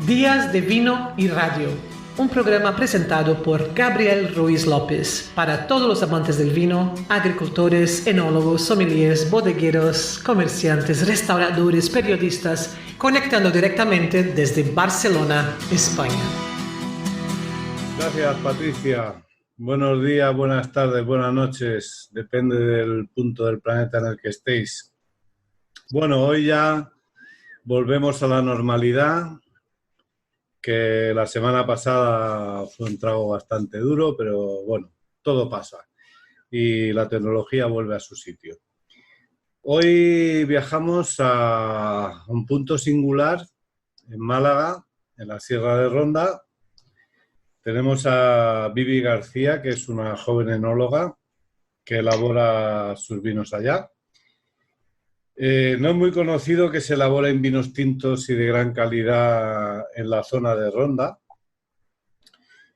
Días de Vino y Radio, un programa presentado por Gabriel Ruiz López para todos los amantes del vino, agricultores, enólogos, sommeliers, bodegueros, comerciantes, restauradores, periodistas, conectando directamente desde Barcelona, España. Gracias, Patricia. Buenos días, buenas tardes, buenas noches, depende del punto del planeta en el que estéis. Bueno, hoy ya volvemos a la normalidad, que la semana pasada fue un trago bastante duro, pero bueno, todo pasa y la tecnología vuelve a su sitio. Hoy viajamos a un punto singular en Málaga, en la Sierra de Ronda. Tenemos a Vivi García, que es una joven enóloga que elabora sus vinos allá. No es muy conocido que se elabora en vinos tintos y de gran calidad en la zona de Ronda.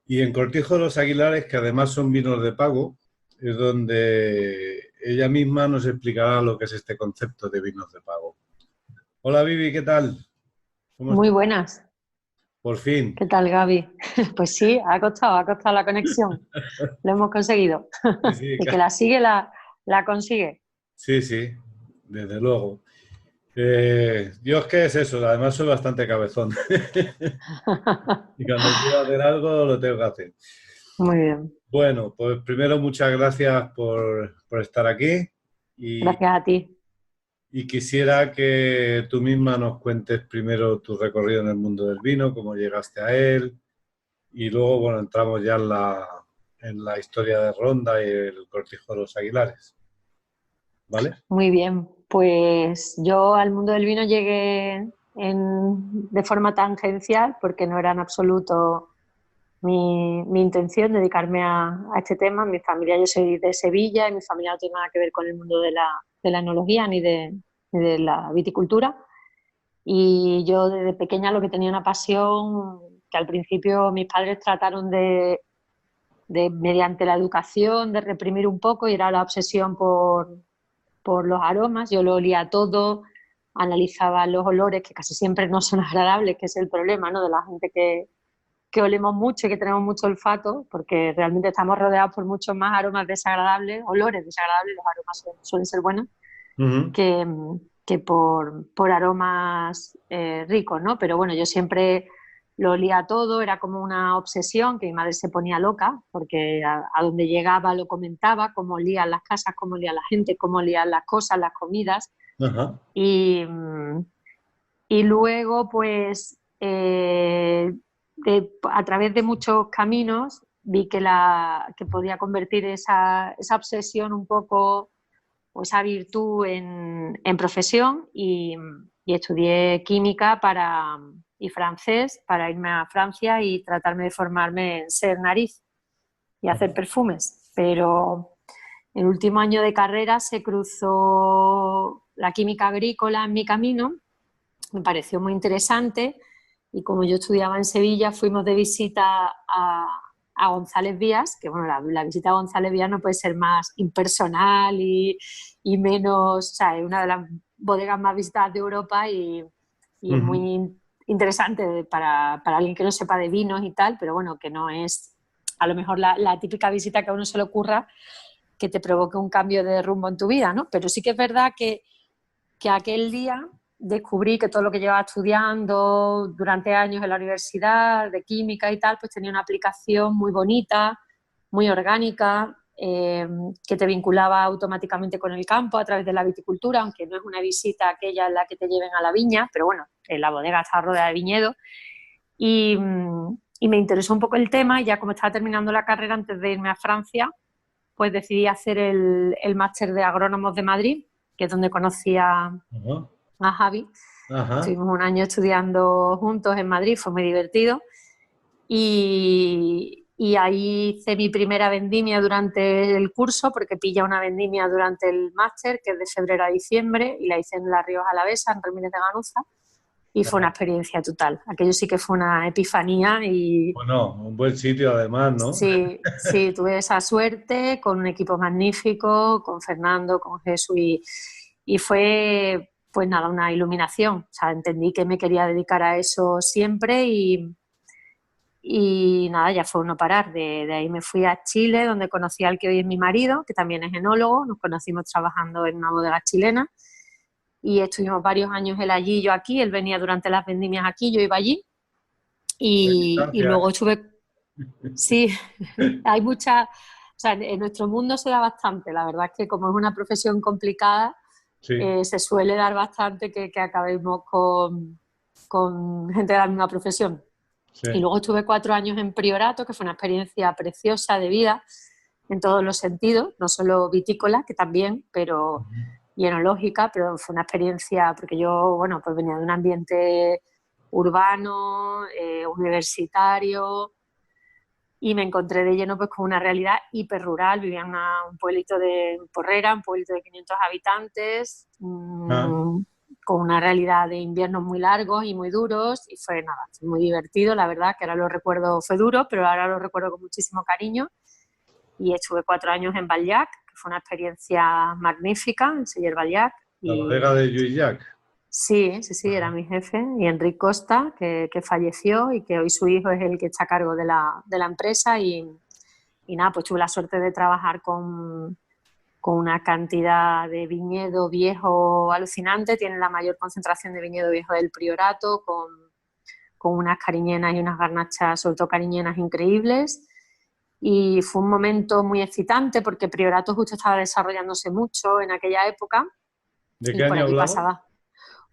Y en Cortijo de los Aguilares, que además son vinos de pago, es donde ella misma nos explicará lo que es este concepto de vinos de pago. Hola Vivi, ¿qué tal? Muy buenas. Por fin. ¿Qué tal, Gaby? Pues sí, ha costado la conexión. Lo hemos conseguido. Sí, El que la sigue, la consigue. Sí, desde luego. Yo es que es eso, además soy bastante cabezón. Y cuando quiero hacer algo, lo tengo que hacer. Muy bien. Bueno, pues primero muchas gracias por estar aquí. Gracias a ti. Y quisiera que tú misma nos cuentes primero tu recorrido en el mundo del vino, cómo llegaste a él, y luego, bueno, entramos ya en la historia de Ronda y el Cortijo de los Aguilares. ¿Vale? Muy bien. Pues yo al mundo del vino llegué de forma tangencial, porque no era en absoluto mi intención dedicarme a este tema. Mi familia, yo soy de Sevilla y mi familia no tiene nada que ver con el mundo de la enología ni de la viticultura. Y yo desde pequeña lo que tenía una pasión que al principio mis padres trataron de mediante la educación, de reprimir un poco, y era la obsesión por los aromas. Yo lo olía todo, analizaba los olores, que casi siempre no son agradables, que es el problema, ¿no?, de la gente que olemos mucho y que tenemos mucho olfato, porque realmente estamos rodeados por muchos más aromas desagradables, olores desagradables, los aromas suelen ser buenos, que por aromas ricos, ¿no? Pero bueno, yo siempre lo olía todo, era como una obsesión, que mi madre se ponía loca, porque a donde llegaba lo comentaba, cómo olían las casas, cómo olía la gente, cómo olían las cosas, las comidas. Ajá. Y luego, pues, a través de muchos caminos vi que podía convertir esa obsesión un poco, o esa virtud en profesión, y estudié química y francés para irme a Francia y tratarme de formarme en ser nariz y hacer perfumes. Pero el último año de carrera se cruzó la química agrícola en mi camino. Me pareció muy interesante y como yo estudiaba en Sevilla, fuimos de visita a González Vías, que bueno, la visita a González Vías no puede ser más impersonal y menos, o sea, es una de las bodegas más visitadas de Europa y es muy interesante para alguien que no sepa de vinos y tal, pero bueno, que no es a lo mejor la típica visita que a uno se le ocurra que te provoque un cambio de rumbo en tu vida, ¿no? Pero sí que es verdad que aquel día descubrí que todo lo que llevaba estudiando durante años en la universidad, de química y tal, pues tenía una aplicación muy bonita, muy orgánica, que te vinculaba automáticamente con el campo a través de la viticultura, aunque no es una visita aquella en la que te lleven a la viña, pero bueno, la bodega está rodeada de viñedo. Y me interesó un poco el tema, y ya como estaba terminando la carrera, antes de irme a Francia, pues decidí hacer el máster de agrónomos de Madrid, que es donde conocí a Javi. Estuvimos un año estudiando juntos en Madrid, fue muy divertido. Y ahí hice mi primera vendimia durante el curso, porque pilla una vendimia durante el máster, que es de febrero a diciembre, y la hice en La Rioja Alavesa, en Remínez de Ganuza, y fue una experiencia total. Aquello sí que fue una epifanía. Y bueno, un buen sitio además, ¿no? Sí, tuve esa suerte, con un equipo magnífico, con Fernando, con Jesús, y fue pues nada, una iluminación. O sea, entendí que me quería dedicar a eso siempre y nada, ya fue no parar. De ahí me fui a Chile, donde conocí al que hoy es mi marido, que también es enólogo. Nos conocimos trabajando en una bodega chilena y estuvimos varios años él allí y yo aquí. Él venía durante las vendimias aquí, yo iba allí. Y luego estuve... Sí, hay mucha... O sea, en nuestro mundo se da bastante. La verdad es que como es una profesión complicada, Sí, se suele dar bastante que acabemos con gente de la misma profesión. sí. Y luego estuve 4 años en Priorato, que fue una experiencia preciosa de vida en todos los sentidos, no solo vitícola, que también, pero y enológica, pero fue una experiencia, porque yo, bueno, pues venía de un ambiente urbano, universitario, y me encontré de lleno pues con una realidad hiperrural. Vivía en un pueblito de Porrera, un pueblito de 500 habitantes, Ah, con una realidad de inviernos muy largos y muy duros, y fue nada, fue muy divertido, la verdad, que ahora lo recuerdo, fue duro, pero ahora lo recuerdo con muchísimo cariño. Y estuve 4 años en Valllac, que fue una experiencia magnífica, en Seller Valllac. la Y bodega de Lluís. sí, sí, sí, era Ajá. mi jefe. Y Enric Costa, que falleció y que hoy su hijo es el que está a cargo de la empresa. Y nada, pues tuve la suerte de trabajar con una cantidad de viñedo viejo alucinante. Tiene la mayor concentración de viñedo viejo del Priorato, con unas cariñenas y unas garnachas, sobre todo cariñenas, increíbles. Y fue un momento muy excitante porque Priorato justo estaba desarrollándose mucho en aquella época ¿De y qué por año allí hablamos? pasaba.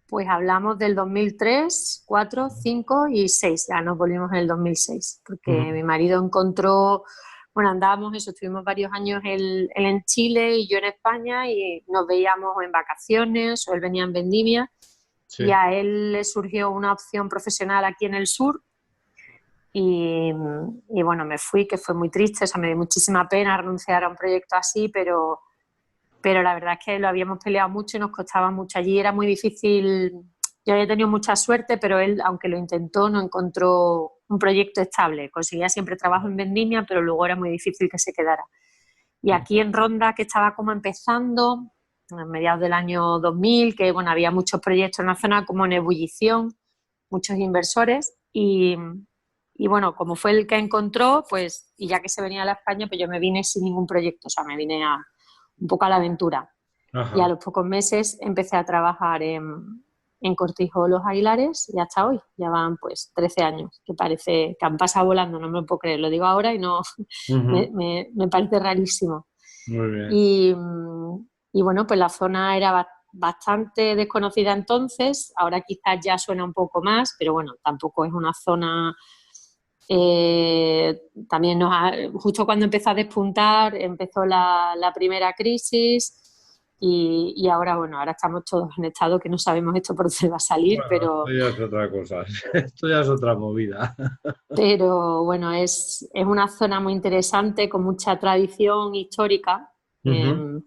Pues hablamos del 2003, 4, 5 y 6, ya nos volvimos en el 2006, porque Ujú. mi marido encontró, bueno, andábamos eso, estuvimos varios años él en Chile y yo en España y nos veíamos en vacaciones o él venía en vendimia y Sí. a él le surgió una opción profesional aquí en el sur y, y bueno, me fui, que fue muy triste, o sea, me dio muchísima pena renunciar a un proyecto así, pero la verdad es que lo habíamos peleado mucho y nos costaba mucho. Allí era muy difícil, yo había tenido mucha suerte, pero él, aunque lo intentó, no encontró un proyecto estable. Conseguía siempre trabajo en vendimia, pero luego era muy difícil que se quedara. Y aquí en Ronda, que estaba como empezando, a mediados del año 2000, que bueno, había muchos proyectos en la zona como en ebullición, muchos inversores, y bueno, como fue el que encontró, pues, y ya que se venía a la España, pues yo me vine sin ningún proyecto, o sea, me vine un poco a la aventura. Y a Ajá. los pocos meses empecé a trabajar en Cortijo Los Aguilares y hasta hoy. Ya van pues 13 años, que parece que han pasado volando, no me lo puedo creer. Lo digo ahora y no Ujú. me parece rarísimo. Muy bien. Y bueno, pues la zona era bastante desconocida entonces, ahora quizás ya suena un poco más, pero bueno, tampoco es una zona... también justo cuando empezó a despuntar, empezó la primera crisis y ahora, bueno, ahora estamos todos en estado que no sabemos esto por dónde va a salir, Bueno, esto ya es otra cosa. Esto ya es otra movida. pero bueno, es una zona muy interesante con mucha tradición histórica. Ujú.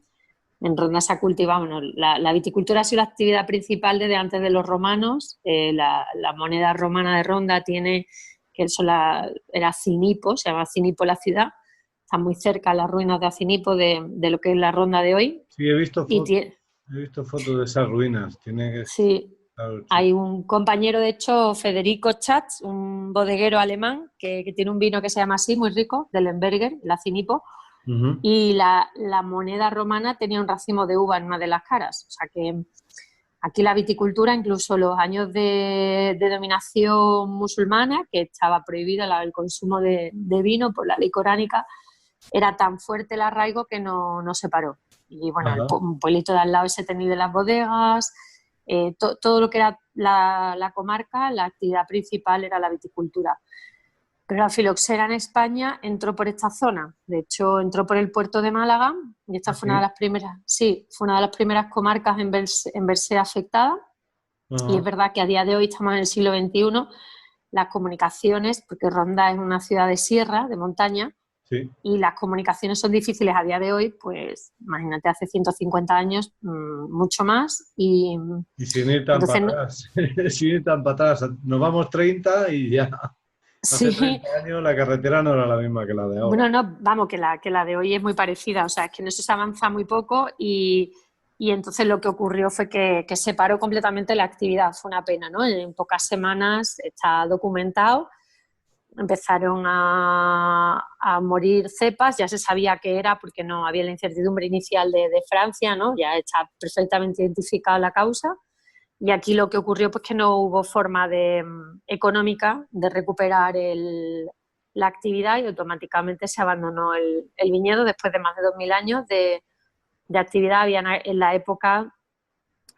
En Ronda se ha cultivado, bueno, la viticultura ha sido la actividad principal desde antes de los romanos. La moneda romana de Ronda tiene, que eso era Cinipo, se llama Cinipo la ciudad, está muy cerca las ruinas de Acinipo de lo que es la Ronda de hoy. Sí, Y he visto fotos de esas ruinas. Tiene que sí, estar hay un compañero, de hecho, Federico Schatz, un bodeguero alemán, que tiene un vino que se llama así, muy rico, del Lemberger, la Cinipo. Ujú. Y la moneda romana tenía un racimo de uva en una de las caras. O sea que aquí la viticultura, incluso los años de dominación musulmana, que estaba prohibido el consumo de vino por la ley coránica, era tan fuerte el arraigo que no se paró. Y bueno, Ajá. un pueblito de al lado ese tenía de las bodegas, todo lo que era la comarca, la actividad principal era la viticultura. Pero la filoxera en España entró por esta zona. De hecho, entró por el puerto de Málaga y esta fue una de Así. las primeras, sí, fue una de las primeras comarcas en verse afectada. Y es Ajá. verdad que a día de hoy estamos en el siglo XXI, las comunicaciones, porque Ronda es una ciudad de sierra, de montaña, Sí. y las comunicaciones son difíciles a día de hoy, pues imagínate hace 150 años, mucho más. Y Y sin ir tan para entonces, atrás. Sin ir tan para atrás. Nos vamos 30 y ya. Hace sí, 30 años la carretera no era la misma que la de ahora. bueno, no, vamos, que la de hoy es muy parecida, o sea, es que en eso se avanza muy poco Y entonces lo que ocurrió fue que se paró completamente la actividad. Fue una pena, ¿no? En pocas semanas está documentado. Empezaron a morir cepas, ya se sabía qué era porque no había la incertidumbre inicial de Francia, ¿no? Ya está perfectamente identificada la causa. Y aquí lo que ocurrió pues que no hubo forma económica de recuperar la actividad y automáticamente se abandonó el viñedo después de más de 2000 años de actividad. Había en la época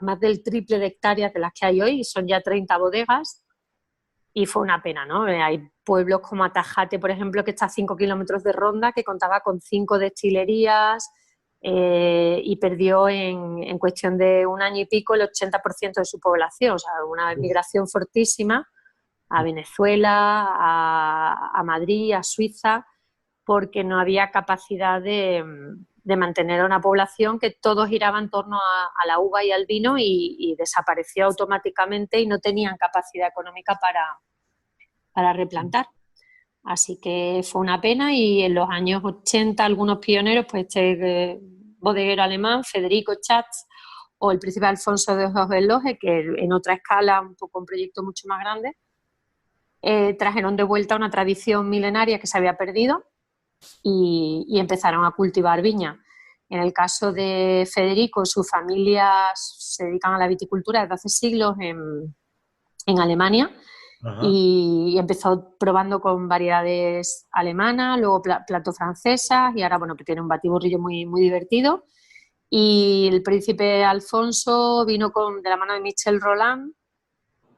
más del triple de hectáreas de las que hay hoy, son ya 30 bodegas y fue una pena, ¿no? Hay pueblos como Atajate, por ejemplo, que está a 5 kilómetros de Ronda, que contaba con 5 destilerías y perdió en cuestión de un año y pico el 80% de su población, o sea, una migración fortísima a Venezuela, a Madrid, a Suiza, porque no había capacidad de mantener a una población que todo giraba en torno a la uva y al vino y desapareció automáticamente y no tenían capacidad económica para replantar. Así que fue una pena y en los años 80 algunos pioneros, pues este bodeguero alemán, Federico Schatz, o el príncipe Alfonso de Hohenlohe, que en otra escala, un poco un proyecto mucho más grande, trajeron de vuelta una tradición milenaria que se había perdido y empezaron a cultivar viña. En el caso de Federico, su familia se dedican a la viticultura desde hace siglos en Alemania. Ajá. Y empezó probando con variedades alemanas, luego plato francesas y ahora, bueno, que tiene un batiburrillo muy, muy divertido. Y el príncipe Alfonso vino de la mano de Michel Roland,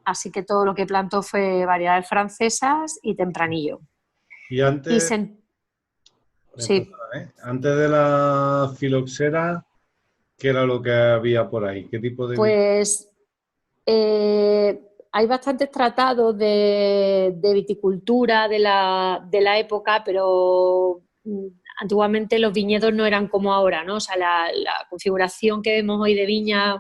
así que todo lo que plantó fue variedades francesas y tempranillo. Y antes, sí. Antes de la filoxera, ¿qué era lo que había por ahí? ¿Qué tipo de...? Pues hay bastantes tratados de viticultura de la época, pero antiguamente los viñedos no eran como ahora, ¿no? O sea, la configuración que vemos hoy de viñas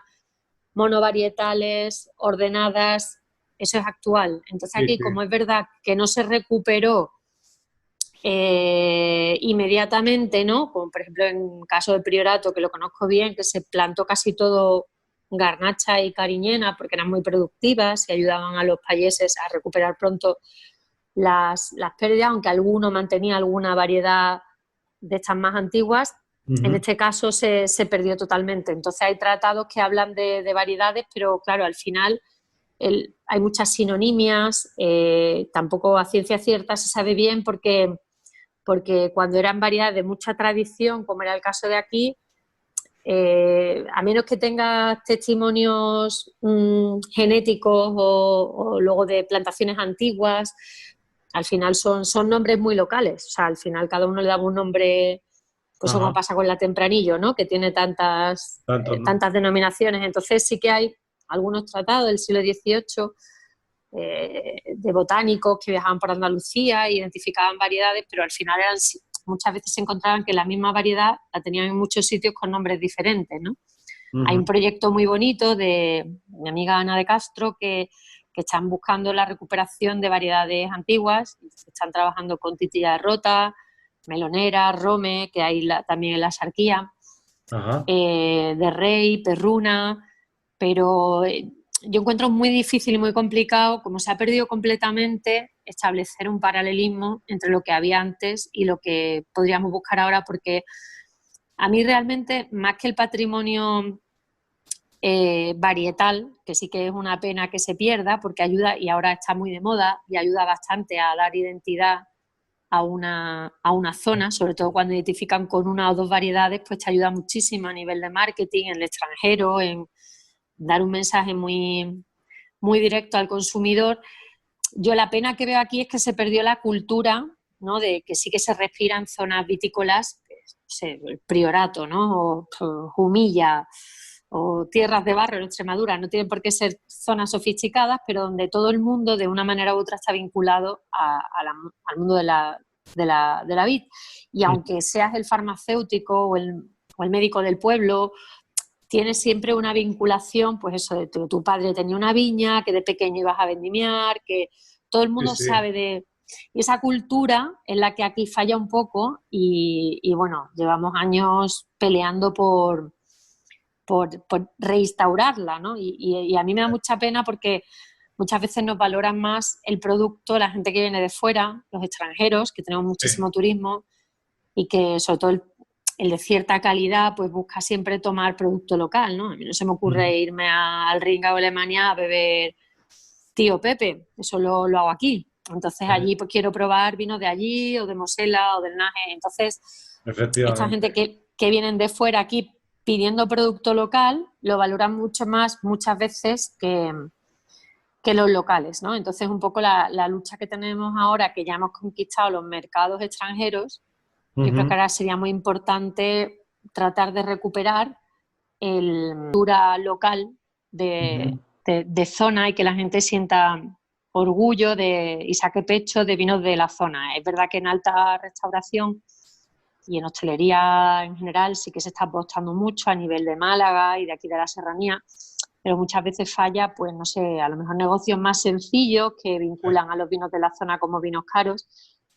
monovarietales, ordenadas, eso es actual. Entonces aquí, como es verdad que no se recuperó inmediatamente, ¿no? Como por ejemplo en el caso del Priorato, que lo conozco bien, que se plantó casi todo garnacha y cariñena porque eran muy productivas y ayudaban a los payeses a recuperar pronto las pérdidas, aunque alguno mantenía alguna variedad de estas más antiguas. En este caso se perdió totalmente. Entonces hay tratados que hablan de variedades, pero claro, al final hay muchas sinonimias, tampoco a ciencia cierta se sabe bien porque cuando eran variedades de mucha tradición, como era el caso de aquí, a menos que tengas testimonios genéticos o luego de plantaciones antiguas, al final son nombres muy locales. O sea, al final cada uno le daba un nombre, pues como pasa con la Tempranillo, ¿no? Que tiene tantas denominaciones. Entonces sí que hay algunos tratados del siglo XVIII de botánicos que viajaban por Andalucía e identificaban variedades, pero al final muchas veces se encontraban que la misma variedad la tenían en muchos sitios con nombres diferentes, ¿no? Hay un proyecto muy bonito de mi amiga Ana de Castro que están buscando la recuperación de variedades antiguas, están trabajando con titilla de rota, melonera, rome, que hay también en la Sarquía, de rey, perruna, pero yo encuentro muy difícil y muy complicado, como se ha perdido completamente, establecer un paralelismo entre lo que había antes y lo que podríamos buscar ahora, porque a mí realmente, más que el patrimonio varietal, que sí que es una pena que se pierda, porque ayuda, y ahora está muy de moda, y ayuda bastante a dar identidad a una zona, sobre todo cuando identifican con una o dos variedades, pues te ayuda muchísimo a nivel de marketing, en el extranjero, en dar un mensaje muy, muy directo al consumidor. Yo la pena que veo aquí es que se perdió la cultura, ¿no? De que sí que se respira en zonas vitícolas, el Priorato, ¿no? o Jumilla, o tierras de barro en Extremadura. No tienen por qué ser zonas sofisticadas, pero donde todo el mundo de una manera u otra está vinculado al mundo de la vid. Y aunque seas el farmacéutico o el médico del pueblo, tienes siempre una vinculación, pues eso, de tu padre tenía una viña, que de pequeño ibas a vendimiar, que todo el mundo sabe de... Y esa cultura es la que aquí falla un poco y bueno, llevamos años peleando por por reinstaurarla, ¿no? Y a mí me da mucha pena porque muchas veces nos valoran más el producto, la gente que viene de fuera, los extranjeros, que tenemos muchísimo turismo y que sobre todo el de cierta calidad pues busca siempre tomar producto local, ¿no? A mí no se me ocurre irme al Ringa o Alemania a beber Tío Pepe, eso lo hago aquí. Entonces allí pues quiero probar vinos de allí o de Mosela o del Nahe. Entonces esta gente que vienen de fuera aquí pidiendo producto local lo valoran mucho más muchas veces que los locales, ¿no? Entonces un poco la lucha que tenemos ahora, que ya hemos conquistado los mercados extranjeros, yo creo que ahora sería muy importante tratar de recuperar el cultura local de zona y que la gente sienta orgullo y saque pecho de vinos de la zona. Es verdad que en alta restauración y en hostelería en general sí que se está apostando mucho a nivel de Málaga y de aquí de la Serranía, pero muchas veces falla, pues no sé, a lo mejor negocios más sencillos que vinculan a los vinos de la zona como vinos caros,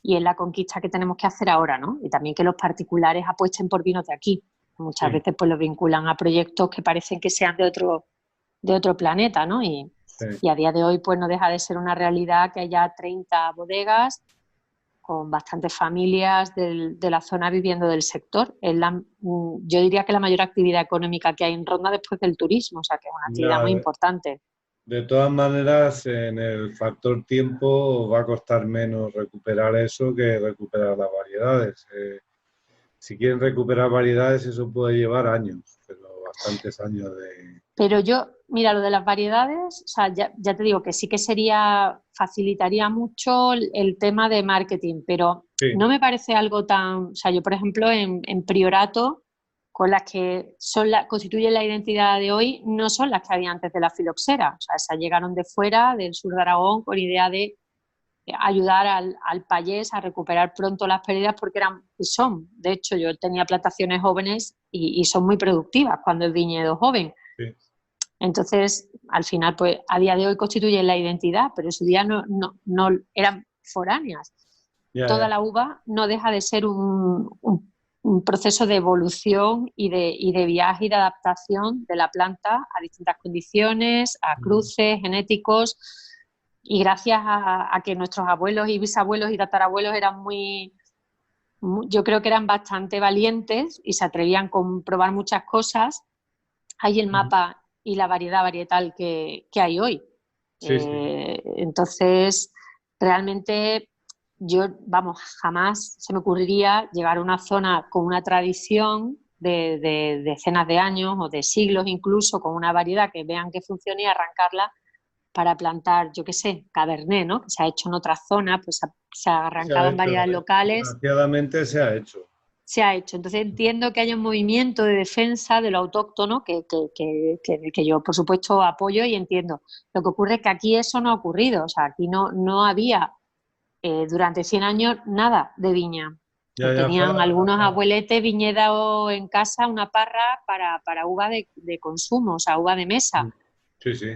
y es la conquista que tenemos que hacer ahora, ¿no? Y también que los particulares apuesten por vinos de aquí. Muchas veces pues los vinculan a proyectos que parecen que sean de otro planeta, ¿no? Y a día de hoy pues no deja de ser una realidad que haya 30 bodegas con bastantes familias de la zona viviendo del sector. Yo diría que la mayor actividad económica que hay en Ronda después del turismo, o sea que es una actividad muy importante. De todas maneras, en el factor tiempo va a costar menos recuperar eso que recuperar las variedades. Si quieren recuperar variedades, eso puede llevar años, pero bastantes años de... Pero mira, lo de las variedades, o sea, ya te digo que sí que facilitaría mucho el tema de marketing, pero no me parece algo tan... O sea, yo, por ejemplo, en Priorato, con las que constituyen la identidad de hoy, no son las que había antes de la filoxera. O sea, esas llegaron de fuera, del sur de Aragón, con idea de ayudar al payés a recuperar pronto las pérdidas porque son. De hecho, yo tenía plantaciones jóvenes y son muy productivas cuando es viñedo joven. Sí. Entonces, al final, pues a día de hoy constituyen la identidad, pero en su día no eran foráneas. Toda la uva no deja de ser un proceso de evolución y de viaje y de adaptación de la planta a distintas condiciones, a cruces genéticos. Y gracias a que nuestros abuelos y bisabuelos y tatarabuelos eran yo creo que eran bastante valientes y se atrevían a comprobar muchas cosas, hay el mapa y la variedad varietal que hay hoy. Sí. Entonces, realmente jamás se me ocurriría llegar a una zona con una tradición de decenas de años o de siglos incluso, con una variedad que vean que funcione y arrancarla para plantar, yo qué sé, Cabernet, ¿no? Que se ha hecho en otras zonas, pues se ha arrancado en variedades locales. Desgraciadamente se ha hecho. Se ha hecho. Entonces entiendo que hay un movimiento de defensa de lo autóctono que yo, por supuesto, apoyo y entiendo. Lo que ocurre es que aquí eso no ha ocurrido. O sea, aquí no había durante 100 años nada de viña. Tenían algunos abueletes viñedos en casa, una parra para uva de consumo, o sea, uva de mesa. Sí, sí.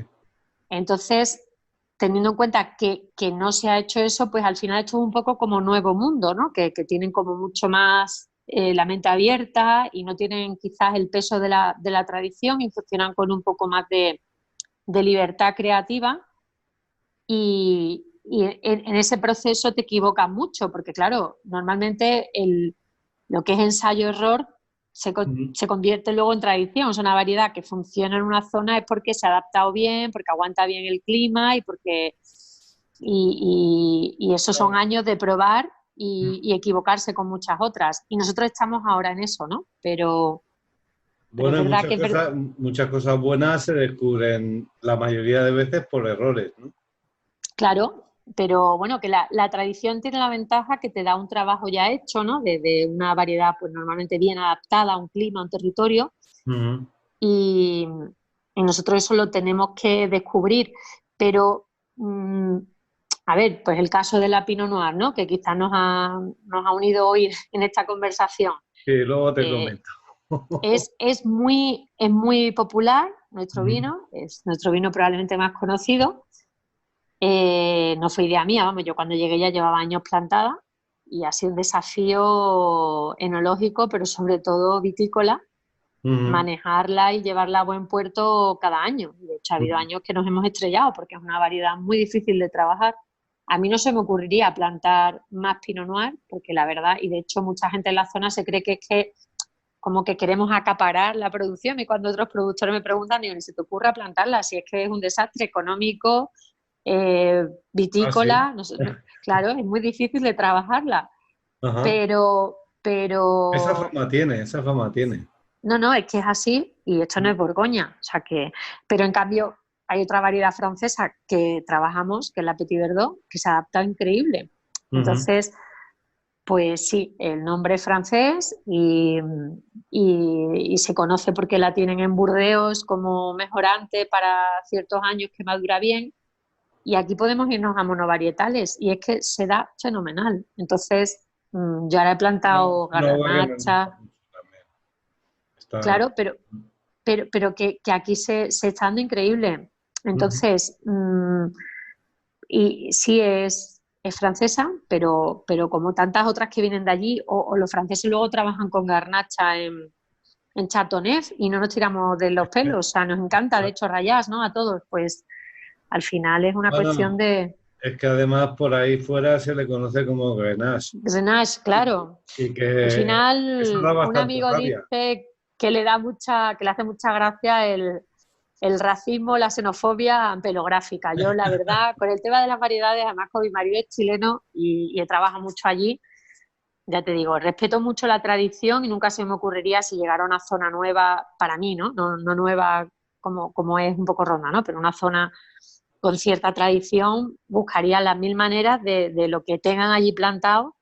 Entonces, teniendo en cuenta que no se ha hecho eso, pues al final esto es un poco como Nuevo Mundo, ¿no? Que tienen como mucho más la mente abierta y no tienen quizás el peso de la tradición y funcionan con un poco más de libertad creativa y en ese proceso te equivocas mucho porque, claro, normalmente lo que es ensayo-error se convierte luego en tradición. Es una variedad que funciona en una zona es porque se ha adaptado bien, porque aguanta bien el clima y esos son años de probar y equivocarse con muchas otras. Y nosotros estamos ahora en eso, ¿no? Pero bueno, es verdad muchas cosas buenas se descubren la mayoría de veces por errores, ¿no? Claro. Pero bueno, que la tradición tiene la ventaja que te da un trabajo ya hecho, ¿no? De una variedad pues normalmente bien adaptada a un clima, a un territorio. Y nosotros eso lo tenemos que descubrir. Pero, a ver, pues el caso de la Pinot Noir, ¿no? Que quizás nos ha unido hoy en esta conversación. Sí, luego te comento. Es muy popular nuestro vino, es nuestro vino probablemente más conocido. No fue idea mía, vamos, yo cuando llegué ya llevaba años plantada y ha sido un desafío enológico, pero sobre todo vitícola, manejarla y llevarla a buen puerto cada año. De hecho, ha habido años que nos hemos estrellado porque es una variedad muy difícil de trabajar. A mí no se me ocurriría plantar más Pinot Noir porque la verdad, y de hecho mucha gente en la zona se cree que es que como que queremos acaparar la producción, y cuando otros productores me preguntan, digo, ni se te ocurra plantarla, si es que es un desastre económico, Sí. vitícola, no sé, claro, es muy difícil de trabajarla, Ajá. pero Esa fama tiene, esa fama tiene. no, es que es así y esto no es Borgoña, o sea que, pero en cambio hay otra variedad francesa que trabajamos, que es la Petit Verdot, que se adapta increíble. Entonces, pues sí, el nombre es francés y se conoce porque la tienen en Burdeos como mejorante para ciertos años que madura bien. Y aquí podemos irnos a monovarietales y es que se da fenomenal. Entonces, yo ahora he plantado No, va que me gusta garnacha, mucho también. Está... claro, pero que aquí se está dando increíble. Ujú. Entonces, y sí es francesa, pero como tantas otras que vienen de allí, o los franceses luego trabajan con garnacha en Chardonnay y no nos tiramos de los pelos, o sea, nos encanta, de hecho, rayas, ¿no? A todos, pues al final es una cuestión Bueno, de es que además por ahí fuera se le conoce como Grenache Grenache, claro. y Al que eso da final, un bastante amigo rabia. dice que que le hace mucha gracia el racismo, la xenofobia pelográfica. Yo, la verdad, con el tema de las variedades, además con mi marido es chileno y he trabajado mucho allí, ya te digo, respeto mucho la tradición y nunca se me ocurriría si llegara a una zona nueva para mí, ¿no? No nueva como es un poco Ronda, ¿no? Pero una zona con cierta tradición, buscaría las mil maneras de lo que tengan allí plantado,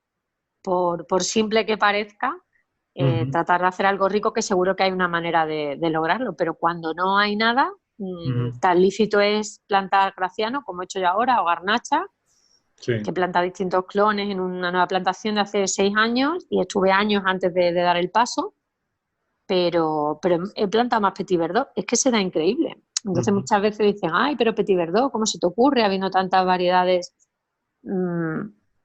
por simple que parezca, Ujú, tratar de hacer algo rico, que seguro que hay una manera de lograrlo, pero cuando no hay nada, ujú. tan lícito es plantar graciano, como he hecho yo ahora, o garnacha, que Sí. he plantado distintos clones en una nueva plantación de hace 6 años y estuve años antes de dar el paso, pero he plantado más Petit Verdot, es que se da increíble. Entonces Ujú. muchas veces dicen, ay, pero Petit Verdot, ¿cómo se te ocurre habiendo tantas variedades mmm,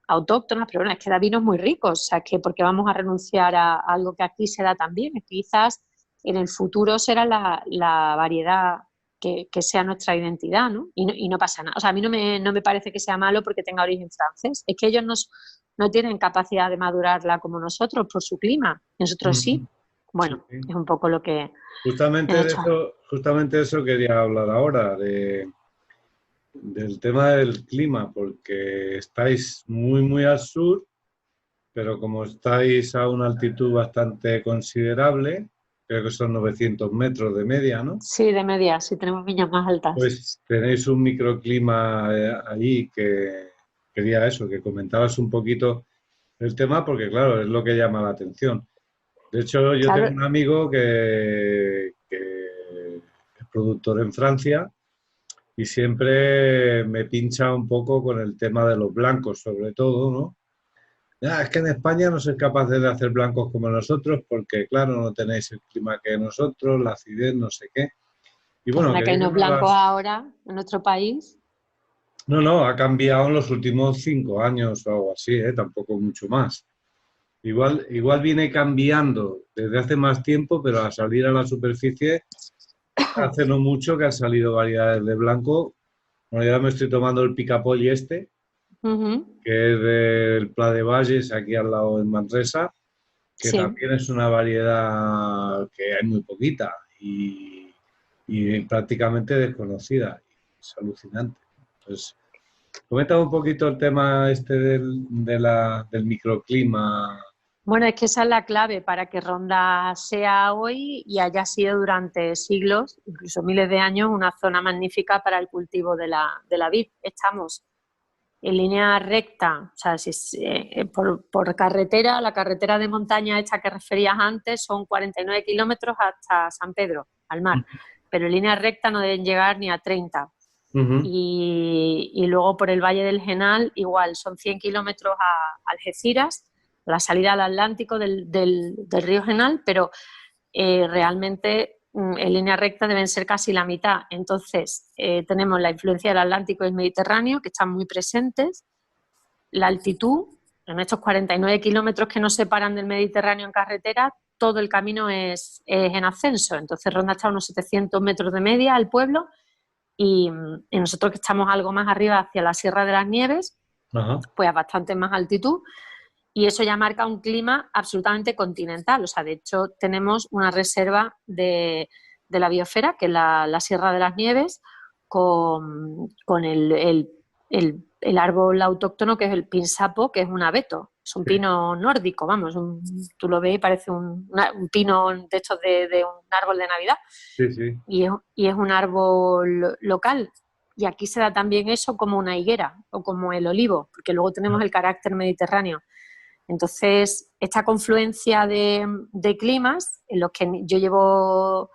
autóctonas? Pero bueno, es que da vinos muy ricos, o sea, que porque vamos a renunciar a algo que aquí se da también, es que quizás en el futuro será la variedad que sea nuestra identidad, ¿no? Y no pasa nada. O sea, a mí no me parece que sea malo porque tenga origen francés, es que ellos no tienen capacidad de madurarla como nosotros por su clima, nosotros Ujú. sí. Sí, Bueno, sí. es un poco lo que he hecho. Justamente de eso quería hablar ahora, del tema del clima, porque estáis muy, muy al sur, pero como estáis a una altitud bastante considerable, creo que son 900 metros de media, ¿no? Sí, de media, sí tenemos viñas más altas. Pues tenéis un microclima allí que quería eso, que comentaras un poquito el tema, porque claro, es lo que llama la atención. De hecho, yo tengo Claro, un amigo que es productor en Francia y siempre me pincha un poco con el tema de los blancos, sobre todo, ¿no? Es que en España no sois capaces de hacer blancos como nosotros porque, claro, no tenéis el clima que nosotros, la acidez, no sé qué. Y bueno, perdona, que hay quería que unos me blancos hablas. ahora en nuestro país. No, no, ha cambiado en los últimos 5 años o algo así, ¿eh? Tampoco mucho más. Igual viene cambiando desde hace más tiempo, pero al salir a la superficie, hace no mucho que han salido variedades de blanco. Bueno, ya me estoy tomando el picapolli este, Ujú. que es del Pla de Valles, aquí al lado en Manresa, que Sí. también es una variedad que hay muy poquita y prácticamente desconocida. Es alucinante. Entonces, coméntame un poquito el tema este del microclima. Bueno, es que esa es la clave para que Ronda sea hoy y haya sido durante siglos, incluso miles de años, una zona magnífica para el cultivo de la vid. Estamos en línea recta, o sea, por carretera, la carretera de montaña esta que referías antes son 49 kilómetros hasta San Pedro, al mar, pero en línea recta no deben llegar ni a 30. Ujú, Y luego por el Valle del Genal, igual, son 100 kilómetros a Algeciras, la salida al Atlántico del río Genal, pero realmente en línea recta deben ser casi la mitad. Entonces, tenemos la influencia del Atlántico y el Mediterráneo, que están muy presentes, la altitud, en estos 49 kilómetros que nos separan del Mediterráneo en carretera, todo el camino es en ascenso. Entonces Ronda está a unos 700 metros de media el pueblo y nosotros que estamos algo más arriba hacia la Sierra de las Nieves, pues a bastante más altitud, y eso ya marca un clima absolutamente continental. O sea, de hecho tenemos una reserva de la biosfera, que es la Sierra de las Nieves, con el árbol autóctono, que es el pinsapo, que es un abeto. Es un pino nórdico, vamos, tú lo ves y parece un pino de estos de un árbol de Navidad. Sí, sí. Y es un árbol local. Y aquí se da también eso como una higuera o como el olivo, porque luego tenemos el carácter mediterráneo. Entonces, esta confluencia de climas, en los que yo llevo,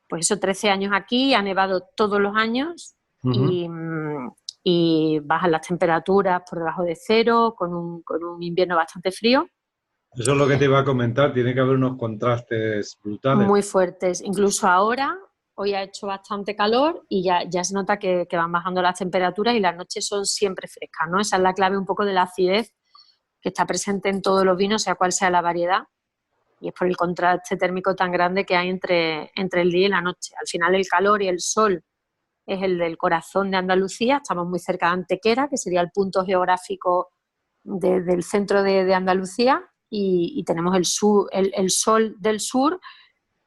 pues eso, 13 años aquí, ha nevado todos los años y bajan las temperaturas por debajo de cero, con un invierno bastante frío. Eso es lo que te iba a comentar, tiene que haber unos contrastes brutales. Muy fuertes. Incluso ahora, hoy ha hecho bastante calor y ya se nota que van bajando las temperaturas y las noches son siempre frescas, ¿no? Esa es la clave un poco de la acidez que está presente en todos los vinos, sea cual sea la variedad, y es por el contraste térmico tan grande que hay entre el día y la noche. Al final el calor y el sol es el del corazón de Andalucía, estamos muy cerca de Antequera, que sería el punto geográfico del centro de Andalucía, y tenemos el sol del sur,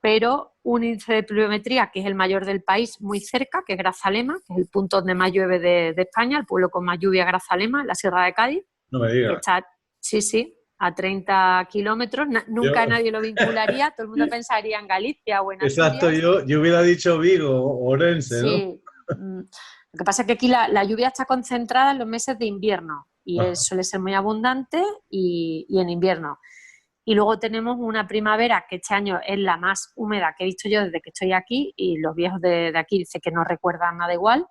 pero un índice de pluviometría que es el mayor del país muy cerca, que es Grazalema, que es el punto donde más llueve de España, el pueblo con más lluvia, Grazalema, en la Sierra de Cádiz. No me digas. Que está, sí, a 30 kilómetros. Nunca nadie lo vincularía, todo el mundo pensaría en Galicia o en Asturias. Exacto, yo hubiera dicho Vigo o Orense, ¿no? Sí. Lo que pasa es que aquí la lluvia está concentrada en los meses de invierno y suele ser muy abundante y en invierno. Y luego tenemos una primavera que este año es la más húmeda que he visto yo desde que estoy aquí, y los viejos de aquí dicen que no recuerdan nada igual,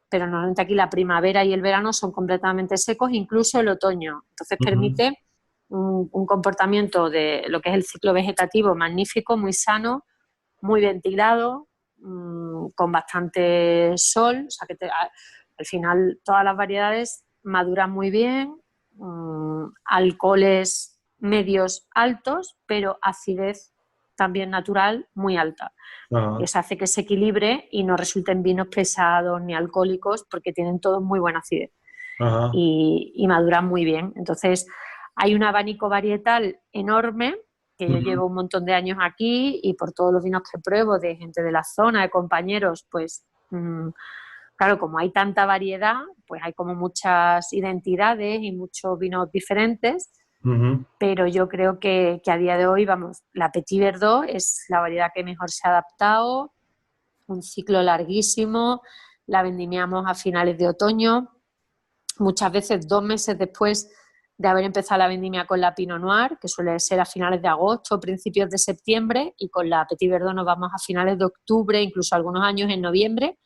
pero normalmente aquí la primavera y el verano son completamente secos, incluso el otoño. Entonces permite un comportamiento de lo que es el ciclo vegetativo magnífico, muy sano, muy ventilado, con bastante sol. O sea que al final todas las variedades maduran muy bien, alcoholes medios altos, pero acidez también natural muy alta. Eso hace que se equilibre y no resulten vinos pesados ni alcohólicos, porque tienen todos muy buena acidez y maduran muy bien. Entonces hay un abanico varietal enorme, que yo llevo un montón de años aquí, y por todos los vinos que pruebo de gente de la zona, de compañeros, pues claro, como hay tanta variedad, pues hay como muchas identidades y muchos vinos diferentes. Pero yo creo que a día de hoy, vamos, la Petit Verdot es la variedad que mejor se ha adaptado, un ciclo larguísimo, la vendimiamos a finales de otoño, muchas veces 2 meses después de haber empezado la vendimia con la Pinot Noir, que suele ser a finales de agosto o principios de septiembre, y con la Petit Verdot nos vamos a finales de octubre, incluso algunos años en noviembre,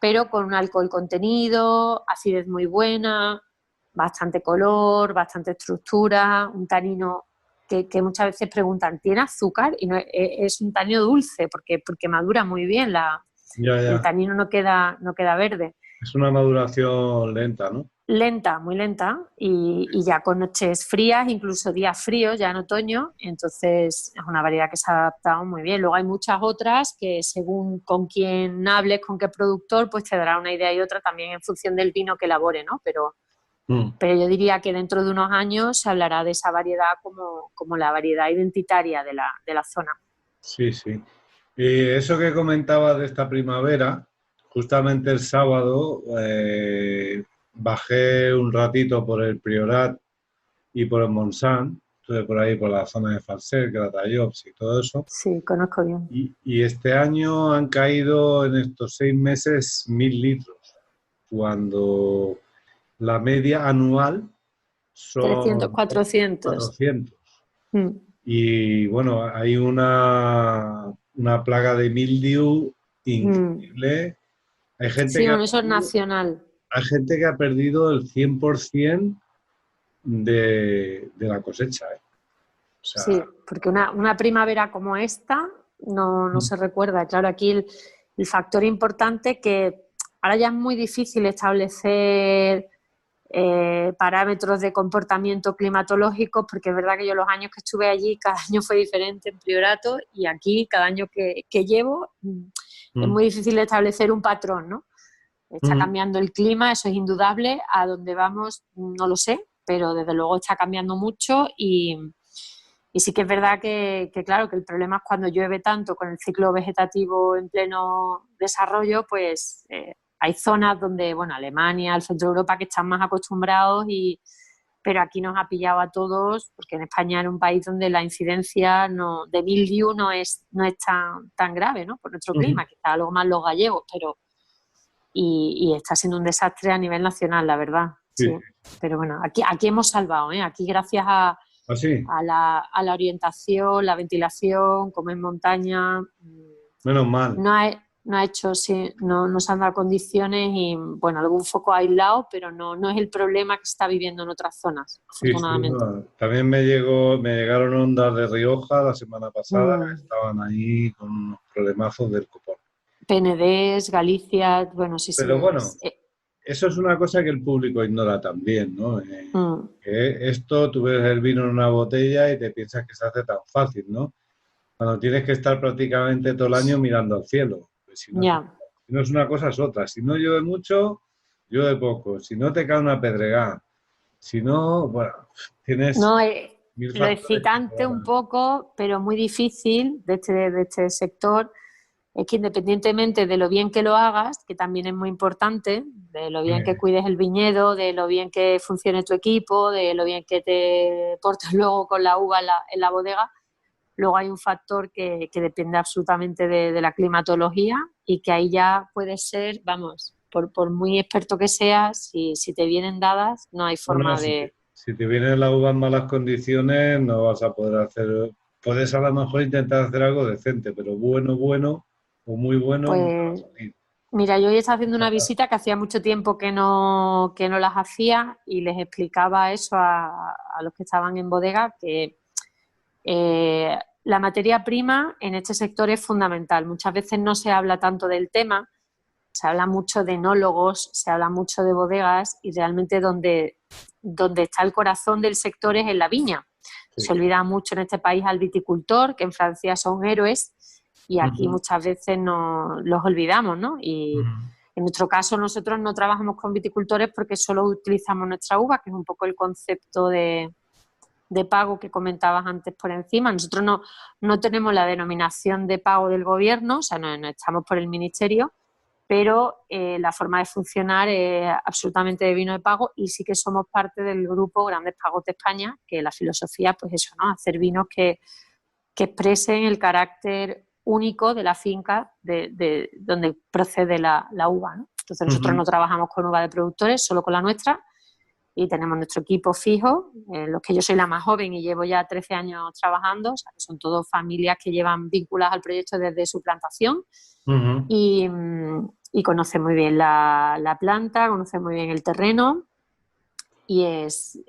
pero con un alcohol contenido, acidez muy buena, bastante color, bastante estructura, un tanino que muchas veces preguntan, ¿tiene azúcar? Y no, es un tanino dulce, porque madura muy bien, el tanino no queda verde. Es una maduración lenta, ¿no? Lenta, muy lenta, y ya con noches frías, incluso días fríos, ya en otoño. Entonces es una variedad que se ha adaptado muy bien. Luego hay muchas otras que, según con quién hables, con qué productor, pues te dará una idea y otra también en función del vino que elabore, ¿no? Pero yo diría que dentro de unos años se hablará de esa variedad como la variedad identitaria de la zona. Sí, sí. Y eso que comentabas de esta primavera, justamente el sábado bajé un ratito por el Priorat y por el Montsant, estuve por ahí por la zona de Falset, Gratallops y todo eso. Sí, conozco bien. Y este año han caído en estos 6 meses 1.000 litros, cuando la media anual son 300, 400. 400. Y bueno, hay una plaga de mildiu increíble. Hay gente eso es nacional. Hay gente que ha perdido el 100% de la cosecha. O sea, sí, porque una primavera como esta no se recuerda. Claro, aquí el factor importante, que ahora ya es muy difícil establecer parámetros de comportamiento climatológico, porque es verdad que yo los años que estuve allí, cada año fue diferente en Priorato, y aquí, cada año que llevo, es muy difícil establecer un patrón, ¿no? Está cambiando el clima, eso es indudable. A dónde vamos, no lo sé, pero desde luego está cambiando mucho y sí que es verdad que claro, que el problema es cuando llueve tanto con el ciclo vegetativo en pleno desarrollo, pues hay zonas donde, bueno, Alemania, el centro de Europa, que están más acostumbrados, pero aquí nos ha pillado a todos, porque en España era un país donde la incidencia de mildiu no es tan grave, ¿no? Por nuestro clima, quizá algo más los gallegos, pero y está siendo un desastre a nivel nacional, la verdad. Sí. Pero bueno, aquí hemos salvado, ¿eh? Aquí gracias a la orientación, la ventilación, como en montaña. Menos mal. No ha hecho, sí, no nos han dado condiciones y, bueno, algún foco aislado, pero no es el problema que se está viviendo en otras zonas, afortunadamente. Sí, no. También me llegaron ondas de Rioja la semana pasada, que estaban ahí con unos problemazos del copón. PNDs, Galicia, bueno, sí. Pero bueno, eso es una cosa que el público ignora también, ¿no? Que esto, tú ves el vino en una botella y te piensas que se hace tan fácil, ¿no? Cuando tienes que estar prácticamente todo el año mirando al cielo. Pues si no es una cosa, es otra. Si no llueve mucho, llueve poco. Si no te cae una pedregada. Si no, bueno, tienes... No, lo excitante un poco, pero muy difícil de este sector, es que independientemente de lo bien que lo hagas, que también es muy importante, de lo bien que cuides el viñedo, de lo bien que funcione tu equipo, de lo bien que te portes luego con la uva en la bodega, luego hay un factor que depende absolutamente de la climatología y que ahí ya puede ser, vamos, por muy experto que seas, si te vienen dadas, no hay forma de... Si te viene la uva en malas condiciones, no vas a poder hacer... Puedes a lo mejor intentar hacer algo decente, pero bueno o muy bueno, pues, no te va a salir. Mira, yo hoy estaba haciendo una visita que hacía mucho tiempo que no las hacía y les explicaba eso a los que estaban en bodega, que la materia prima en este sector es fundamental. Muchas veces no se habla tanto del tema, se habla mucho de enólogos, se habla mucho de bodegas y realmente donde está el corazón del sector es en la viña. Se olvida mucho en este país al viticultor, que en Francia son héroes, y aquí muchas veces los olvidamos, ¿no? Y en nuestro caso nosotros no trabajamos con viticultores porque solo utilizamos nuestra uva, que es un poco el concepto de pago que comentabas antes por encima. Nosotros no tenemos la denominación de pago del gobierno, o sea, no estamos por el ministerio, pero la forma de funcionar es absolutamente de vino de pago y sí que somos parte del grupo Grandes Pagos de España, que la filosofía, pues eso, ¿no? Hacer vinos que expresen el carácter único de la finca de donde procede la uva, ¿no? Entonces nosotros no trabajamos con uva de productores, solo con la nuestra, y tenemos nuestro equipo fijo, los que yo soy la más joven y llevo ya 13 años trabajando, o sea, que son todas familias que llevan vinculadas al proyecto desde su plantación y conocen muy bien la planta, conocen muy bien el terreno y es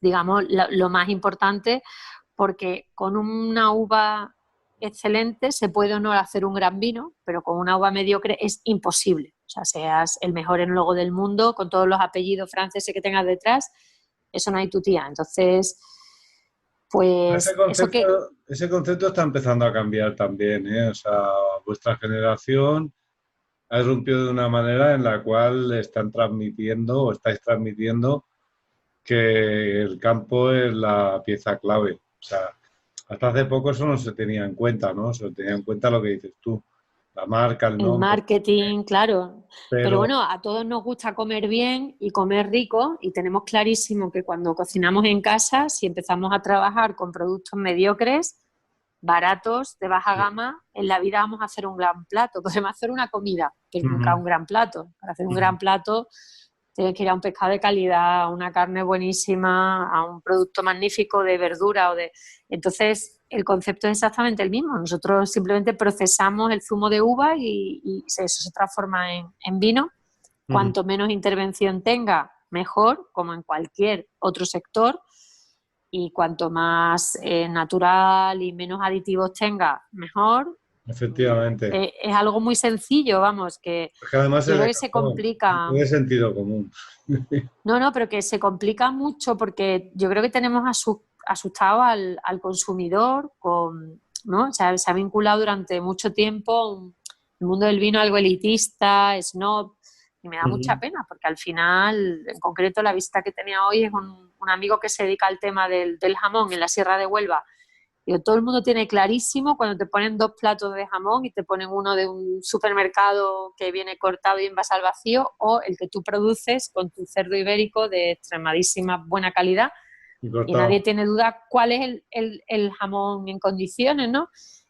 digamos, lo más importante, porque con una uva excelente se puede o no hacer un gran vino, pero con una uva mediocre es imposible. O sea, seas el mejor enólogo del mundo, con todos los apellidos franceses que tengas detrás, eso no hay tu tía. Entonces, pues... Ese concepto está empezando a cambiar también, ¿eh? O sea, vuestra generación ha irrumpido de una manera en la cual están transmitiendo o estáis transmitiendo que el campo es la pieza clave. O sea, hasta hace poco eso no se tenía en cuenta, ¿no? Se tenía en cuenta lo que dices tú, la marca, el nombre. El marketing, claro. Pero bueno, a todos nos gusta comer bien y comer rico y tenemos clarísimo que cuando cocinamos en casa, si empezamos a trabajar con productos mediocres, baratos, de baja gama, en la vida vamos a hacer un gran plato. Podemos hacer una comida, pero nunca un gran plato. Para hacer un gran plato tienes que ir a un pescado de calidad, a una carne buenísima, a un producto magnífico de verdura o de... Entonces, el concepto es exactamente el mismo. Nosotros simplemente procesamos el zumo de uva y eso se transforma en vino. Cuanto menos intervención tenga, mejor, como en cualquier otro sector. Y cuanto más natural y menos aditivos tenga, mejor. efectivamente. Es algo muy sencillo, vamos, que Es que además yo es creo de que se cajón, complica. es de sentido común. No, pero que se complica mucho porque yo creo que tenemos asustado al consumidor ¿no? O sea, se ha vinculado durante mucho tiempo el mundo del vino algo elitista, snob, y me da mucha pena porque al final, en concreto, la visita que tenía hoy es un amigo que se dedica al tema del jamón en la Sierra de Huelva. Digo, todo el mundo tiene clarísimo cuando te ponen 2 platos de jamón y te ponen uno de un supermercado que viene cortado y envasado al vacío, o el que tú produces con tu cerdo ibérico de extremadísima buena calidad, Y y nadie cortado. tiene duda cuál es el jamón en condiciones, ¿no?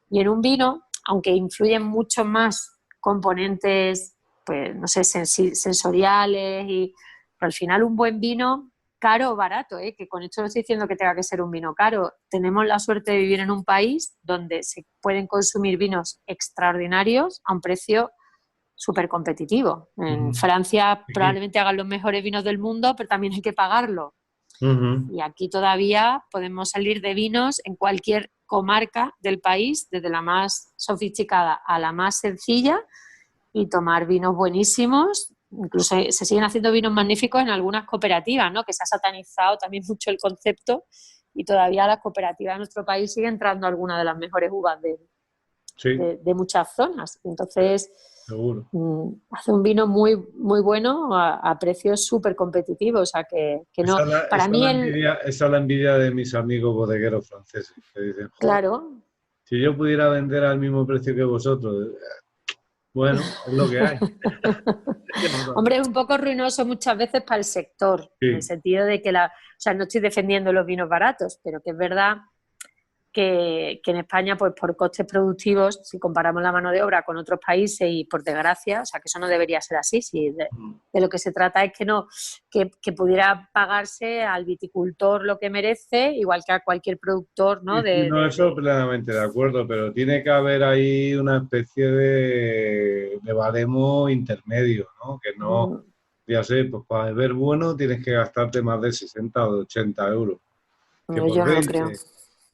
Y en un vino, aunque influyen muchos más componentes, pues no sé, sensoriales, pero al final un buen vino, caro o barato, ¿eh? Que con esto no estoy diciendo que tenga que ser un vino caro. Tenemos la suerte de vivir en un país donde se pueden consumir vinos extraordinarios a un precio súper competitivo. En Francia Aquí. probablemente hagan los mejores vinos del mundo, pero también hay que pagarlo. Y aquí todavía podemos salir de vinos en cualquier comarca del país, desde la más sofisticada a la más sencilla, y tomar vinos buenísimos. Incluso se siguen haciendo vinos magníficos en algunas cooperativas, ¿no? Que se ha satanizado también mucho el concepto, y todavía las cooperativas de nuestro país siguen entrando algunas de las mejores uvas Sí, de muchas zonas. Entonces, seguro. hace un vino muy, muy bueno a precios súper competitivos. O sea, que no. Para mí, Esa es la envidia de mis amigos bodegueros franceses. Que dicen, joder, claro. si yo pudiera vender al mismo precio que vosotros, bueno, es lo que hay. ¿Qué vamos a hacer? Hombre, es un poco ruinoso muchas veces para el sector, en el Sí, sentido de que o sea, no estoy defendiendo los vinos baratos, pero que es verdad que en España, pues por costes productivos, si comparamos la mano de obra con otros países, y por desgracia, o sea, que eso no debería ser así, si de lo que se trata es que no, que pudiera pagarse al viticultor lo que merece, igual que a cualquier productor, sí, ¿no? sí, no, eso plenamente de acuerdo, pero tiene que haber ahí una especie de baremo intermedio, ¿no? Que no, ya sé, pues para beber bueno tienes que gastarte más de 60 o de 80 euros, que por Yo no lo creo. 20,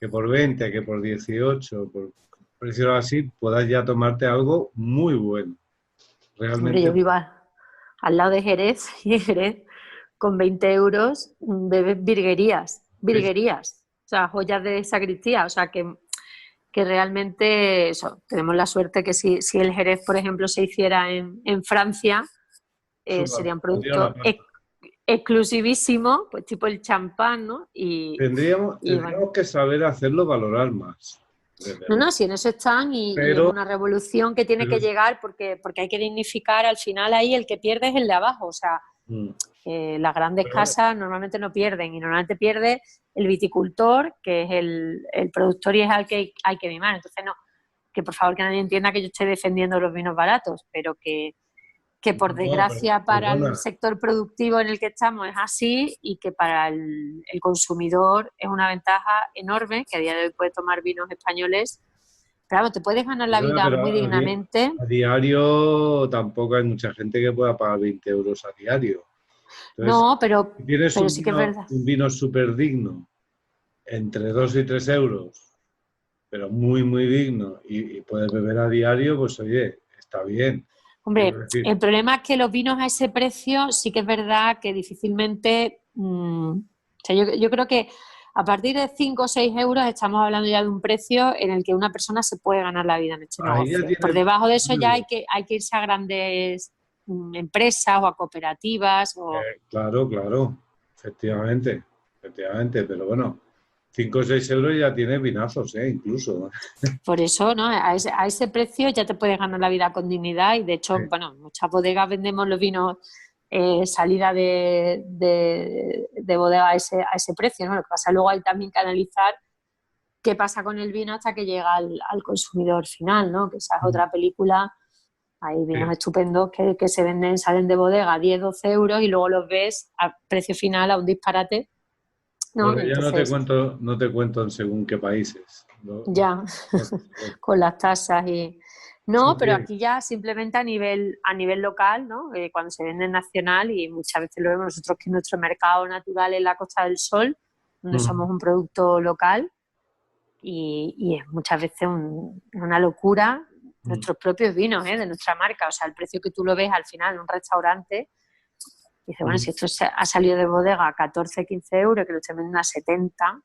que por 20, que por 18, por precios así, puedas ya tomarte algo muy bueno. Hombre, yo Realmente, vivo al lado de Jerez, y en Jerez, con 20 euros, bebes es- virguerías, o sea, joyas de sacristía, o sea, que realmente eso, tenemos la suerte que si el Jerez, por ejemplo, se hiciera en Francia, sería un valdría una producto pasta. exclusivísimo, pues tipo el champán, ¿no? Y bueno, Tendríamos que saber hacerlo valorar más, desde no, luego. no, si en eso están, y es Pero, una revolución que tiene pero que llegar porque hay que dignificar. Al final ahí el que pierde es el de abajo, o sea, mm, las grandes pero, casas normalmente no pierden, y normalmente pierde el viticultor, que es el productor, y es al que hay que mimar. Entonces, no, que por favor que nadie entienda que yo esté defendiendo los vinos baratos, pero que por no, desgracia para el perdona. sector productivo en el que estamos es así, y que para el consumidor es una ventaja enorme, que a día de hoy puede tomar vinos españoles. Pero vamos, te puedes ganar la Perdona, vida pero muy dignamente. a diario tampoco hay mucha gente que pueda pagar 20 euros a diario. Entonces, No, si tienes pero sí que es verdad. un vino súper digno, entre 2 y 3 euros, pero muy, muy digno, y puedes beber a diario, pues oye, está bien. Quiero Hombre, decir, el problema es que los vinos a ese precio sí que es verdad que difícilmente. O sea, yo creo que a partir de 5 o 6 euros estamos hablando ya de un precio en el que una persona se puede ganar la vida en este ahí ya negocio. Por tienes debajo de eso ya algo. hay que irse a grandes empresas o a cooperativas. Claro, claro, efectivamente, efectivamente, pero bueno, 5 o 6 euros ya tienes vinazos, incluso. Por eso, ¿no? A ese precio ya te puedes ganar la vida con dignidad, y de hecho, Sí. bueno, en muchas bodegas vendemos los vinos salida de bodega a ese precio, ¿no? Lo que pasa, luego hay también que analizar qué pasa con el vino hasta que llega al consumidor final, ¿no? Que esa es otra película. Hay vinos Sí. estupendos que se venden, salen de bodega a 10, 12 euros, y luego los ves a precio final a un disparate, ¿no? Bueno, Y ya entonces, no te cuento en según qué países. ya, con las tasas y... Sí, No, pero aquí ya simplemente a nivel local, ¿no? Cuando se vende en nacional, y muchas veces lo vemos nosotros, que nuestro mercado natural es la Costa del Sol, donde somos un producto local, y es muchas veces una locura nuestros propios vinos, de nuestra marca. O sea, el precio que tú lo ves al final en un restaurante, dice, bueno, si esto ha salido de bodega a 14, 15 euros, que lo estoy vendiendo a 70,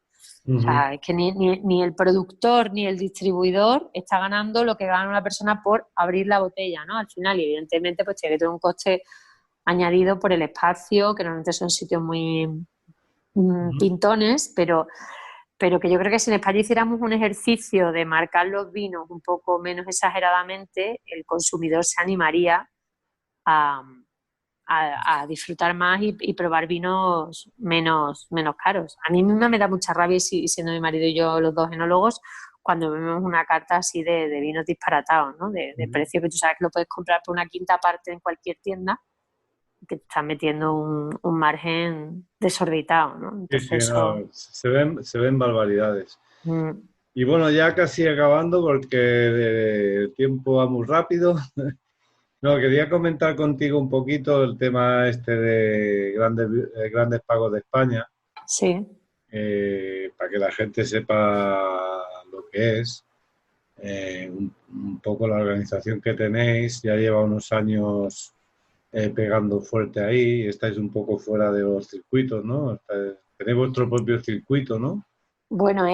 o sea, es que ni el productor ni el distribuidor está ganando lo que gana una persona por abrir la botella, ¿no? Al final, y evidentemente, pues tiene que tener un coste añadido por el espacio, que normalmente son sitios muy pintones, pero que yo creo que si en España hiciéramos un ejercicio de marcar los vinos un poco menos exageradamente, el consumidor se animaría a disfrutar más y probar vinos menos caros. A mí misma me da mucha rabia, siendo mi marido y yo los dos enólogos, cuando vemos una carta así de vinos disparatados, ¿no? De precio que tú sabes que lo puedes comprar por una quinta parte en cualquier tienda, que te estás metiendo un margen desorbitado, ¿no? Entonces, sí, no, se ven barbaridades. Y bueno, ya casi acabando porque el tiempo va muy rápido. No, quería comentar contigo un poquito el tema este de grandes pagos de España. Sí. Para que la gente sepa lo que es. Un poco la organización que tenéis ya lleva unos años pegando fuerte ahí, estáis un poco fuera de los circuitos, ¿no? Tenéis vuestro propio circuito, ¿no? Bueno,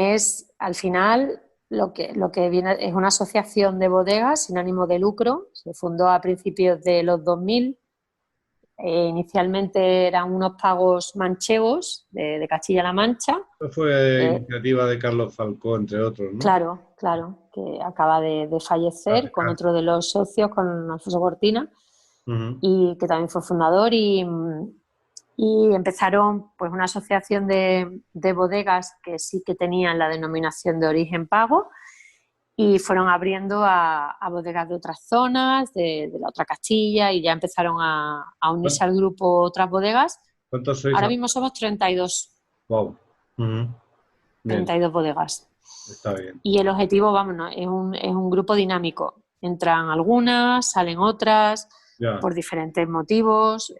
al final lo que viene es una asociación de bodegas sin ánimo de lucro. Se fundó a principios de los 2000. Inicialmente eran unos pagos manchegos de Castilla-La Mancha. Eso fue iniciativa de Carlos Falcó, entre otros, ¿no? Claro, que acaba de fallecer con otro de los socios, con Alfonso Cortina, y que también fue fundador, y empezaron pues una asociación de bodegas que sí que tenían la denominación de origen pago, y fueron abriendo a bodegas de otras zonas, de la otra Castilla, y ya empezaron a unirse al grupo otras bodegas. ¿Cuántos sois? Ahora mismo somos 32. Wow. 32 bodegas. Está bien. Y el objetivo, vámonos, es un grupo dinámico. Entran algunas, salen otras, por diferentes motivos.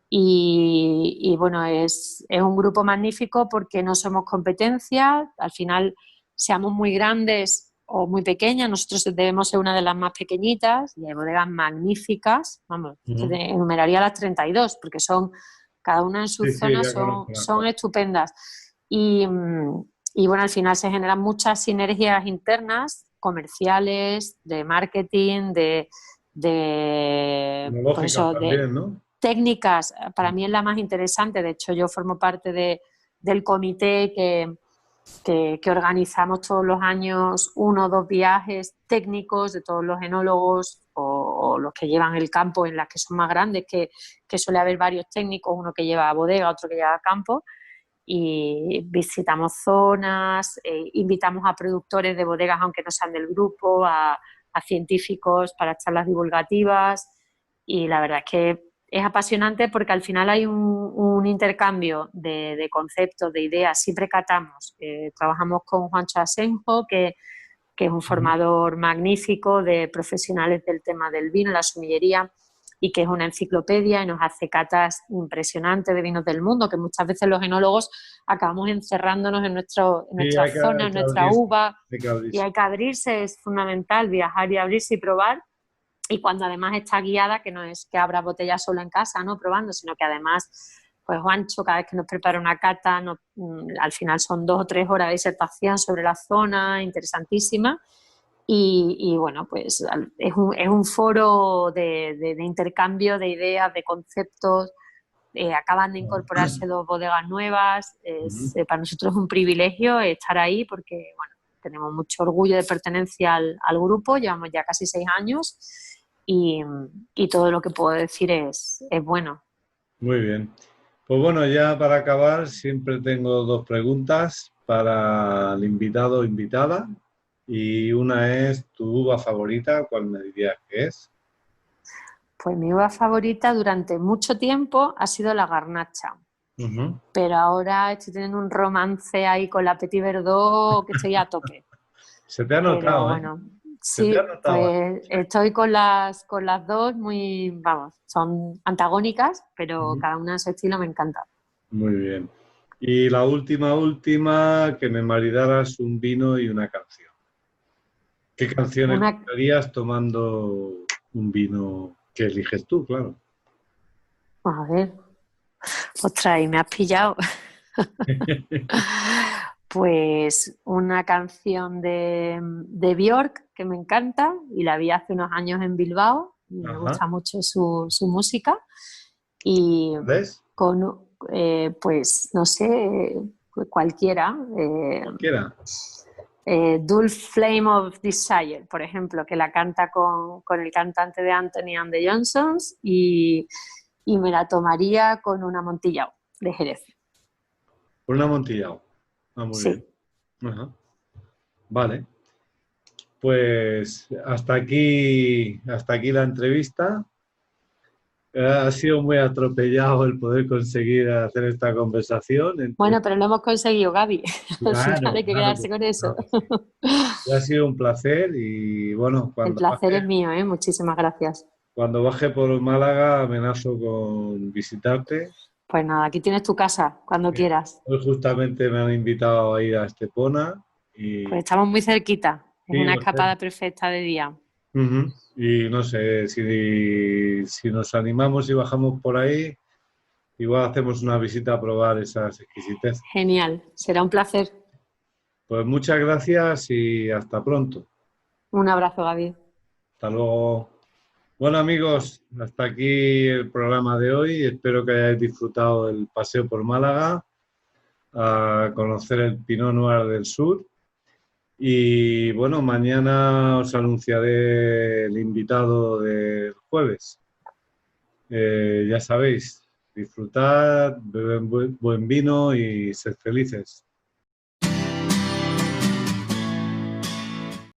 Y bueno, es un grupo magnífico porque no somos competencia. Al final, seamos muy grandes o muy pequeñas, nosotros debemos ser una de las más pequeñitas, y hay bodegas magníficas. Vamos, enumeraría las 32 porque son, cada una en su zona, son estupendas. Y bueno, al final se generan muchas sinergias internas, comerciales, de marketing, pues también, ¿no? Técnicas. Para mí es la más interesante. De hecho, yo formo parte del comité que organizamos todos los años 1 o 2 viajes técnicos de todos los enólogos o los que llevan el campo, en las que son más grandes, que suele haber varios técnicos, uno que lleva bodega, otro que lleva campo. Y visitamos zonas, invitamos a productores de bodegas, aunque no sean del grupo, a científicos para charlas divulgativas, y la verdad es que es apasionante porque al final hay un intercambio de conceptos, de ideas. Siempre catamos. Trabajamos con Juancho Asenjo, que es un formador magnífico de profesionales del tema del vino, la somillería, y que es una enciclopedia, y nos hace catas impresionantes de vinos del mundo, que muchas veces los enólogos acabamos encerrándonos en nuestra zona, en nuestra uva, y hay que abrirse. Es fundamental viajar y abrirse y probar. Y cuando además está guiada, que no es que abra botellas solo en casa, ¿no?, probando, sino que además, pues Juancho, cada vez que nos prepara una cata, al final son 2 o 3 horas de disertación sobre la zona, interesantísima. Y bueno, pues es un foro de intercambio de ideas, de conceptos. Acaban de incorporarse 2 bodegas nuevas. Para nosotros es un privilegio estar ahí porque, bueno, tenemos mucho orgullo de pertenencia al grupo. Llevamos ya casi 6 años y todo lo que puedo decir es bueno. Muy bien. Pues bueno, ya para acabar, siempre tengo 2 preguntas para el invitado o invitada. Y una es tu uva favorita, ¿cuál me dirías que es? Pues mi uva favorita durante mucho tiempo ha sido la Garnacha. Pero ahora estoy teniendo un romance ahí con la Petit Verdot que estoy a tope. Se te ha notado, pero bueno, sí, pues estoy con las 2 muy, vamos, son antagónicas, pero cada una en su estilo me encanta. Muy bien. Y la última, que me maridaras un vino y una canción. ¿Qué canciones Una, cantarías tomando un vino que eliges tú, claro? a ver, ostras, y me has pillado. Pues una canción de Björk que me encanta y la vi hace unos años en Bilbao y me Ajá. gusta mucho su música. Y ¿Ves? con, pues no sé, pues cualquiera. Cualquiera. Dull Flame of Desire, por ejemplo, que la canta con el cantante de Anthony and the Johnsons y me la tomaría con un amontillado de Jerez. Por un amontillado. Ah, muy bien. Sí. Ajá. Vale. Pues hasta aquí la entrevista. Ha sido muy atropellado el poder conseguir hacer esta conversación entre... Bueno, pero lo hemos conseguido, Gaby. Al final Claro, hay que claro, quedarse con eso. claro que sí. Ha sido un placer y bueno, El placer es mío, ¿eh? Muchísimas gracias. cuando baje por Málaga amenazo con visitarte. Pues nada, aquí tienes tu casa cuando quieras. Hoy justamente me han invitado a ir a Estepona Pues y estamos muy cerquita. Es sí, una lo sé. escapada perfecta de día. Ujú. Y no sé, si nos animamos y bajamos por ahí, igual hacemos una visita a probar esas exquisiteces. Genial. Será un placer. Pues muchas gracias y hasta pronto. Un abrazo, Gaby. Hasta luego. Bueno amigos, hasta aquí el programa de hoy. Espero que hayáis disfrutado del paseo por Málaga a conocer el Pinot Noir del Sur. Y bueno, mañana os anunciaré el invitado del jueves. Ya sabéis, disfrutad, beben buen vino y sed felices.